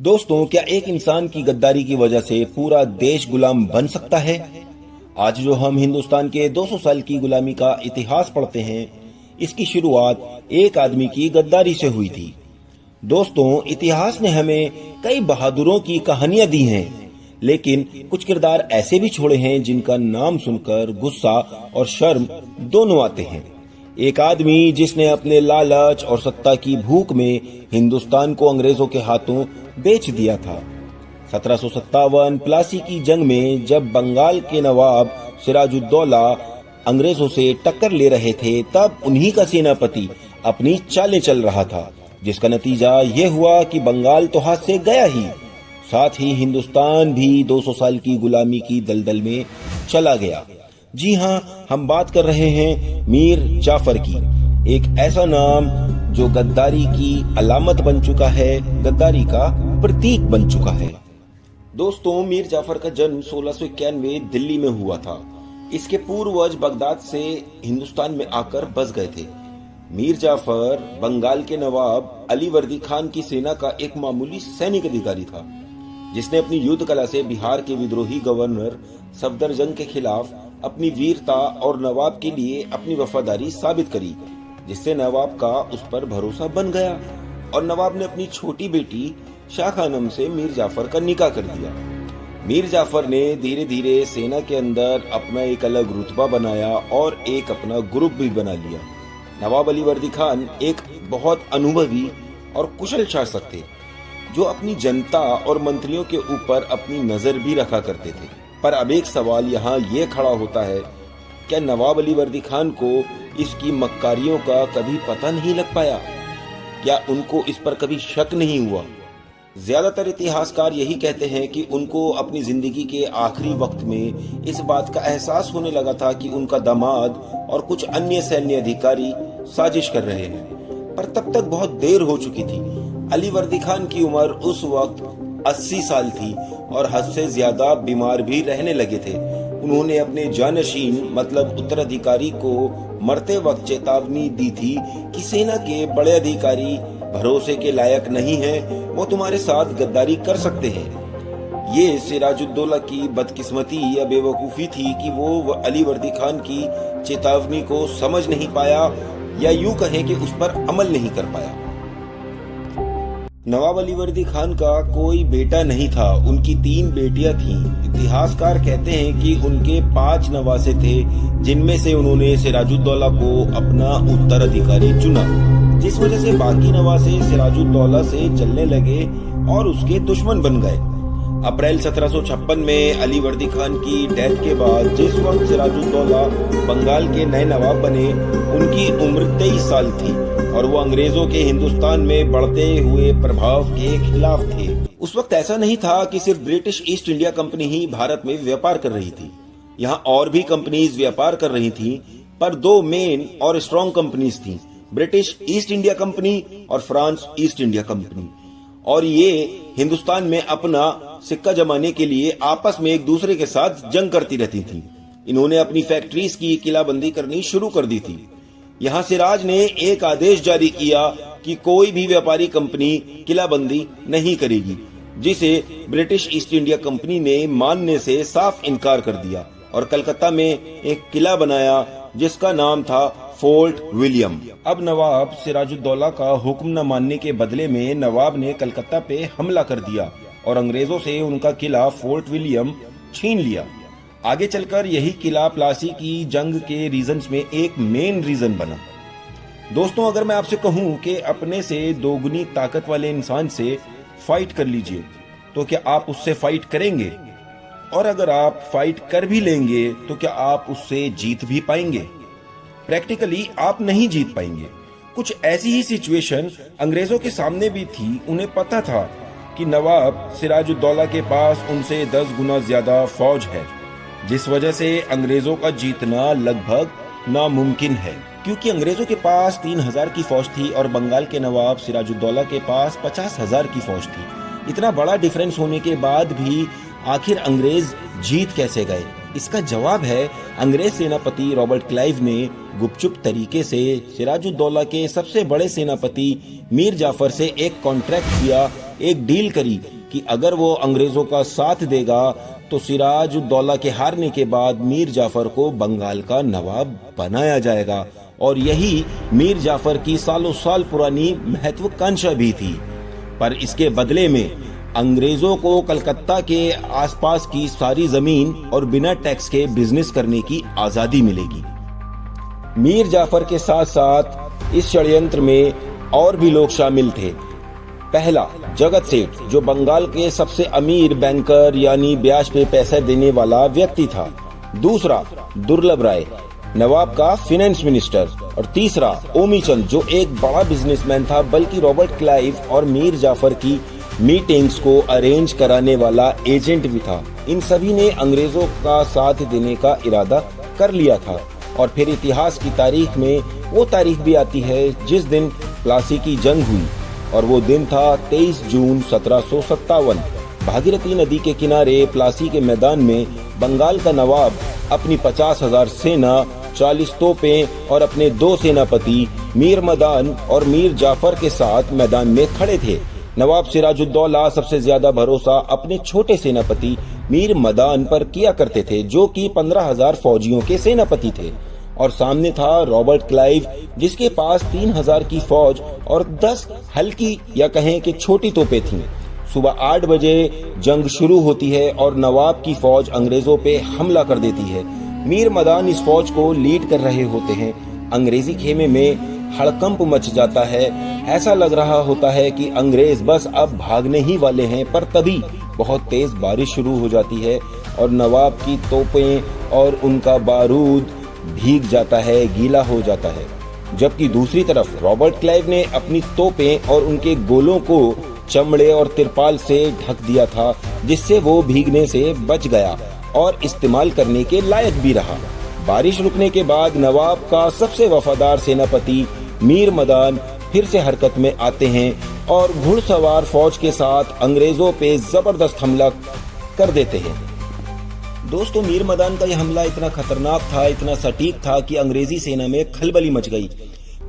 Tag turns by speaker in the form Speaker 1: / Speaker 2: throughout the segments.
Speaker 1: दोस्तों, क्या एक इंसान की गद्दारी की वजह से पूरा देश गुलाम बन सकता है? आज जो हम हिंदुस्तान के 200 साल की गुलामी का इतिहास पढ़ते हैं, इसकी शुरुआत एक आदमी की गद्दारी से हुई थी। दोस्तों, इतिहास ने हमें कई बहादुरों की कहानियां दी हैं, लेकिन कुछ किरदार ऐसे भी छोड़े हैं जिनका नाम सुनकर गुस्सा और शर्म दोनों आते हैं। एक आदमी जिसने अपने लालच और सत्ता की भूख में हिंदुस्तान को अंग्रेजों के हाथों बेच दिया था। 1757 प्लासी की जंग में जब बंगाल के नवाब सिराजुद्दौला अंग्रेजों से टक्कर ले रहे थे, तब उन्हीं का सेनापति अपनी चालें चल रहा था, जिसका नतीजा ये हुआ कि बंगाल तो हाथ से गया ही, साथ ही हिंदुस्तान भी 200 साल की गुलामी की दलदल में चला गया। जी हाँ, हम बात कर रहे हैं मीर जाफर की। एक ऐसा नाम जो गद्दारी की अलामत बन चुका है, गद्दारी का प्रतीक बन चुका है। दोस्तों, मीर जाफर का जन्म 1691 दिल्ली में हुआ था। इसके पूर्वज बगदाद से हिंदुस्तान में आकर बस गए थे। मीर जाफर बंगाल के नवाब अली वर्दी खान की सेना का एक मामूली सैनिक अधिकारी था, जिसने अपनी युद्ध कला से बिहार के विद्रोही गवर्नर सफदरजंग के खिलाफ अपनी वीरता और नवाब के लिए अपनी वफादारी साबित करी, जिससे नवाब का उस पर भरोसा बन गया और नवाब ने अपनी छोटी बेटी शाह खानम से मीर जाफर का निकाह कर दिया। मीर जाफर ने धीरे धीरे सेना के अंदर अपना एक अलग रुतबा बनाया और एक अपना ग्रुप भी बना लिया। नवाब अली वर्दी खान एक बहुत अनुभवी और कुशल शासक थे, जो अपनी जनता और मंत्रियों के ऊपर अपनी नजर भी रखा करते थे। पर अब एक सवाल यहाँ ये खड़ा होता है, क्या नवाब अली वर्दी खान को इसकी मक्कारियों का कभी पता नहीं लग पाया? क्या उनको इस पर कभी शक नहीं हुआ? ज्यादातर इतिहासकार यही कहते हैं कि उनको अपनी जिंदगी के आखिरी वक्त में इस बात का एहसास होने लगा था कि उनका दामाद और कुछ अन्य सैन्य अधिकारी साजिश कर रहे हैं, पर तब तक बहुत देर हो चुकी थी। अली वर्दी खान की उम्र उस वक्त 80 साल थी और हद से ज्यादा बीमार भी रहने लगे थे। उन्होंने अपने जानशीन मतलब उत्तराधिकारी को मरते वक्त चेतावनी दी थी कि सेना के बड़े अधिकारी भरोसे के लायक नहीं हैं, वो तुम्हारे साथ गद्दारी कर सकते हैं। ये सिराजुद्दौला की बदकिस्मती या बेवकूफ़ी थी कि वो अली वर्दी खान की चेतावनी को समझ नहीं पाया, या यूं कहें कि उस पर अमल नहीं कर पाया। नवाब अली वर्दी खान का कोई बेटा नहीं था, उनकी 3 बेटियां थीं। इतिहासकार कहते हैं कि उनके 5 नवासे थे, जिनमें से उन्होंने सिराजुद्दौला को अपना उत्तराधिकारी चुना, जिस वजह से बाकी नवासे सिराजुद्दौला से जलने लगे और उसके दुश्मन बन गए। अप्रैल 1756 में अली वर्दी खान की डेथ के बाद जिस वक्त सिराजुद्दौला बंगाल के नए नवाब बने, उनकी उम्र 23 साल थी और वो अंग्रेजों के हिंदुस्तान में बढ़ते हुए प्रभाव के खिलाफ थे। उस वक्त ऐसा नहीं था कि सिर्फ ब्रिटिश ईस्ट इंडिया कंपनी ही भारत में व्यापार कर रही थी। यहाँ और भी कंपनीज व्यापार कर रही थीं, पर 2 मेन और स्ट्रॉन्ग कंपनीज थीं, ब्रिटिश ईस्ट इंडिया कंपनी और फ्रांस ईस्ट इंडिया कंपनी। और ये हिंदुस्तान में अपना सिक्का जमाने के लिए आपस में एक दूसरे के साथ जंग करती रहती थीं। इन्होंने अपनी फैक्ट्रीज की किलाबंदी करनी शुरू कर दी थी। यहाँ सिराज ने एक आदेश जारी किया कि कोई भी व्यापारी कंपनी किलाबंदी नहीं करेगी, जिसे ब्रिटिश ईस्ट इंडिया कंपनी ने मानने से साफ इनकार कर दिया और कलकत्ता में एक किला बनाया जिसका नाम था फोर्ट विलियम। अब नवाब सिराजुद्दौला का हुक्म न मानने के बदले में नवाब ने कलकत्ता पे हमला कर दिया और अंग्रेजों से उनका किला फोर्ट विलियम छीन लिया। आगे चलकर यही किला प्लासी की जंग के रीजंस में एक मेन रीजन बना। दोस्तों, अगर मैं आपसे कहूं कि अपने से दोगुनी ताकत वाले इंसान से फाइट कर लीजिए, तो क्या आप उससे फाइट करेंगे? और अगर आप फाइट कर भी लेंगे, तो क्या आप उससे जीत भी पाएंगे? प्रैक्टिकली आप नहीं जीत पाएंगे। कुछ ऐसी ही सिचुएशन अंग्रेजों के सामने भी थी। उन्हें पता था कि नवाब सिराजुद्दौला के पास उनसे 10 गुना ज्यादा फौज है, जिस वजह से अंग्रेजों का जीतना लगभग नामुमकिन है, क्योंकि अंग्रेजों के पास 3000 की फौज थी और बंगाल के नवाब सिराजुद्दौला के पास 50,000 की फौज थी। इतना बड़ा डिफरेंस होने के बाद भी आखिर अंग्रेज जीत कैसे गए? इसका जवाब है, अंग्रेज सेनापति रॉबर्ट क्लाइव ने गुपचुप तरीके से सिराजुद्दौला के सबसे बड़े सेनापति मीर जाफर से एक कॉन्ट्रैक्ट किया एक डील करी कि अगर वो अंग्रेजों का साथ देगा तो सिराजुद्दौला के हारने के बाद मीर जाफर को बंगाल का नवाब बनाया जाएगा, और यही मीर जाफर की सालों साल पुरानी महत्वाकांक्षा भी थी। पर इसके बदले में अंग्रेजों को कलकत्ता के आसपास की सारी जमीन और बिना टैक्स के बिजनेस करने की आजादी मिलेगी। मीर जाफर के साथ साथ इस षड्यंत्र में और भी लोग शामिल थे। पहला, जगत सेठ, जो बंगाल के सबसे अमीर बैंकर यानी ब्याज पे पैसा देने वाला व्यक्ति था। दूसरा, दुर्लभ राय, नवाब का फाइनेंस मिनिस्टर। और तीसरा, ओमी चंद, जो एक बड़ा बिजनेसमैन था, बल्कि रॉबर्ट क्लाइव और मीर जाफर की मीटिंग्स को अरेंज कराने वाला एजेंट भी था। इन सभी ने अंग्रेजों का साथ देने का इरादा कर लिया था। और फिर इतिहास की तारीख में वो तारीख भी आती है जिस दिन प्लासी की जंग हुई, और वो दिन था 23 जून 1757। भागीरथी नदी के किनारे प्लासी के मैदान में बंगाल का नवाब अपनी 50,000 सेना, 40 तोपें और अपने 2 सेनापति मीर मदान और मीर जाफर के साथ मैदान में खड़े थे। नवाब सिराजुद्दौला सबसे ज्यादा भरोसा अपने छोटे सेनापति मीर मदान पर किया करते थे, जो कि 15,000 फौजियों के सेनापति थे। और सामने था रॉबर्ट क्लाइव, जिसके पास 3,000 की फौज और 10 हल्की या कहें कि छोटी तोपें थीं। सुबह 8 बजे जंग शुरू होती है और नवाब की फौज अंग्रेजों पे हमला कर देती है। मीर मदान इस फौज को लीड कर रहे होते हैं। अंग्रेजी खेमे में हड़कंप मच जाता है। ऐसा लग रहा होता है कि अंग्रेज बस अब भागने ही वाले हैं, पर तभी बहुत तेज बारिश शुरू हो जाती है और नवाब की तोपें और उनका बारूद भीग जाता है, गीला हो जाता है। जबकि दूसरी तरफ रॉबर्ट क्लाइव ने अपनी तोपें और उनके गोलों को चमड़े और तिरपाल से ढक दिया था, जिससे वो भीगने से बच गया और इस्तेमाल करने के लायक भी रहा। बारिश रुकने के बाद नवाब का सबसे वफादार सेनापति मीर मदान फिर से हरकत में आते हैं और घुड़सवार फौज के साथ अंग्रेजों पे जबरदस्त हमला कर देते हैं। दोस्तों, मीर मदान का यह हमला इतना खतरनाक था, इतना सटीक था कि अंग्रेजी सेना में खलबली मच गई।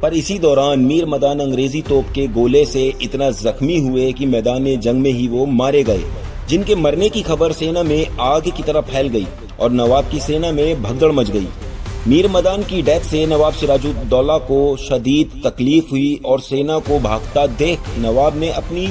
Speaker 1: पर इसी दौरान मीर मदान अंग्रेजी तोप के गोले से इतना जख्मी हुए कि मैदान जंग में ही वो मारे गए, जिनके मरने की खबर सेना में आग की तरह फैल गई और नवाब की सेना में भगदड़ मच गई। मीर मदान की डेथ से नवाब सिराजुद्दौला को शदीद तकलीफ हुई और सेना को भागता देख नवाब ने अपनी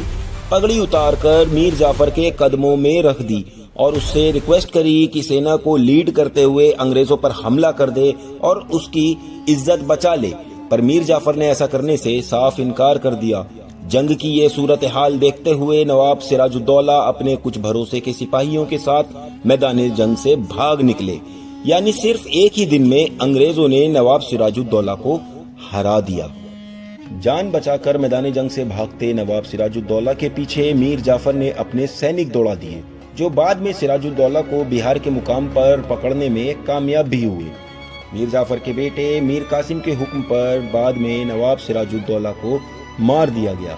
Speaker 1: पगड़ी उतारकर मीर जाफर के कदमों में रख दी और उससे रिक्वेस्ट करी कि सेना को लीड करते हुए अंग्रेजों पर हमला कर दे और उसकी इज्जत बचा ले। पर मीर जाफर ने ऐसा करने से साफ इनकार कर दिया। जंग की ये सूरत हाल देखते हुए नवाब सिराजुद्दौला अपने कुछ भरोसे के सिपाहियों के साथ मैदान जंग से भाग निकले। यानी सिर्फ एक ही दिन में अंग्रेजों ने नवाब सिराजुद्दौला को हरा दिया। जान बचाकर मैदान जंग से भागते नवाब सिराजुद्दौला के पीछे मीर जाफर ने अपने सैनिक दौड़ा दिए, जो बाद में सिराजुद्दौला को बिहार के मुकाम पर पकड़ने में कामयाब भी हुए। मीर जाफर के बेटे मीर कासिम के हुक्म पर बाद में नवाब सिराजुद्दौला को मार दिया गया।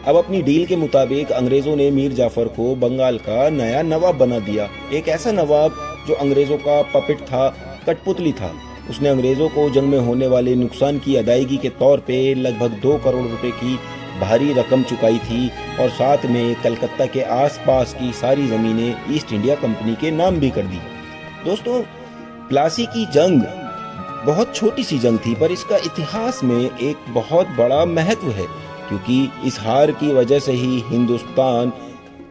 Speaker 1: अब अपनी डील के मुताबिक अंग्रेजों ने मीर जाफर को बंगाल का नया नवाब बना दिया। एक ऐसा नवाब जो अंग्रेजों का पपेट था, कठपुतली था। उसने अंग्रेजों को जंग में होने वाले नुकसान की अदायगी के तौर पे लगभग 2 करोड़ रुपए की भारी रकम चुकाई थी और साथ में कलकत्ता के आसपास की सारी जमीनें ईस्ट इंडिया कंपनी के नाम भी कर दी। दोस्तों, प्लासी की जंग बहुत छोटी सी जंग थी, पर इसका इतिहास में एक बहुत बड़ा महत्व है, क्योंकि इस हार की वजह से ही हिंदुस्तान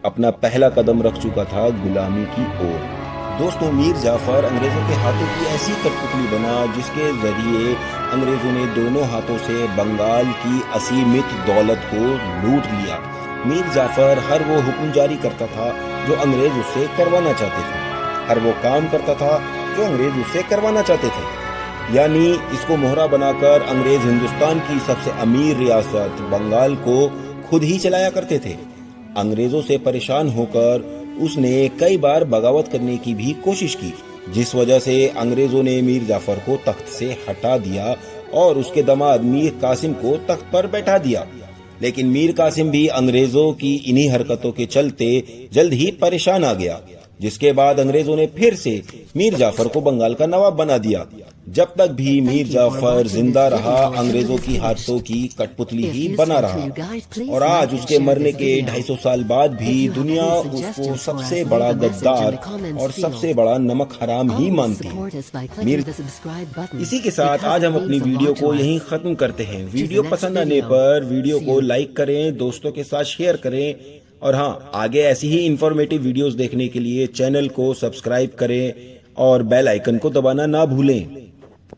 Speaker 1: अपना पहला कदम रख चुका था गुलामी की ओर। दोस्तों, मीर जाफर अंग्रेजों के हाथों की ऐसी कठपुतली बना जिसके जरिए अंग्रेजों ने दोनों हाथों से बंगाल की असीमित दौलत को लूट लिया। मीर जाफर हर वो हुक्म जारी करता था जो अंग्रेज उससे करवाना चाहते थे, हर वो काम करता था जो अंग्रेज उससे करवाना चाहते थे। यानी इसको मोहरा बनाकर अंग्रेज हिंदुस्तान की सबसे अमीर रियासत बंगाल को खुद ही चलाया करते थे। अंग्रेजों से परेशान होकर उसने कई बार बगावत करने की भी कोशिश की, जिस वजह से अंग्रेजों ने मीर जाफर को तख्त से हटा दिया और उसके दामाद मीर कासिम को तख्त पर बैठा दिया। लेकिन मीर कासिम भी अंग्रेजों की इन्हीं हरकतों के चलते जल्द ही परेशान आ गया। जिसके बाद अंग्रेजों ने फिर से मीर जाफर को बंगाल का नवाब बना दिया। जब तक भी मीर जाफर जिंदा रहा, अंग्रेजों की हाथों की कठपुतली ही बना रहा। और आज उसके मरने के 250 साल बाद भी दुनिया उसको सबसे बड़ा गद्दार और सबसे बड़ा नमक हराम ही मानती है। इसी के साथ आज हम अपनी वीडियो को यहीं खत्म करते हैं। वीडियो पसंद आने पर वीडियो को लाइक करें, दोस्तों के साथ शेयर करें, और हाँ, आगे ऐसी ही इंफॉर्मेटिव वीडियोस देखने के लिए चैनल को सब्सक्राइब करें और बेल आइकन को दबाना ना भूलें।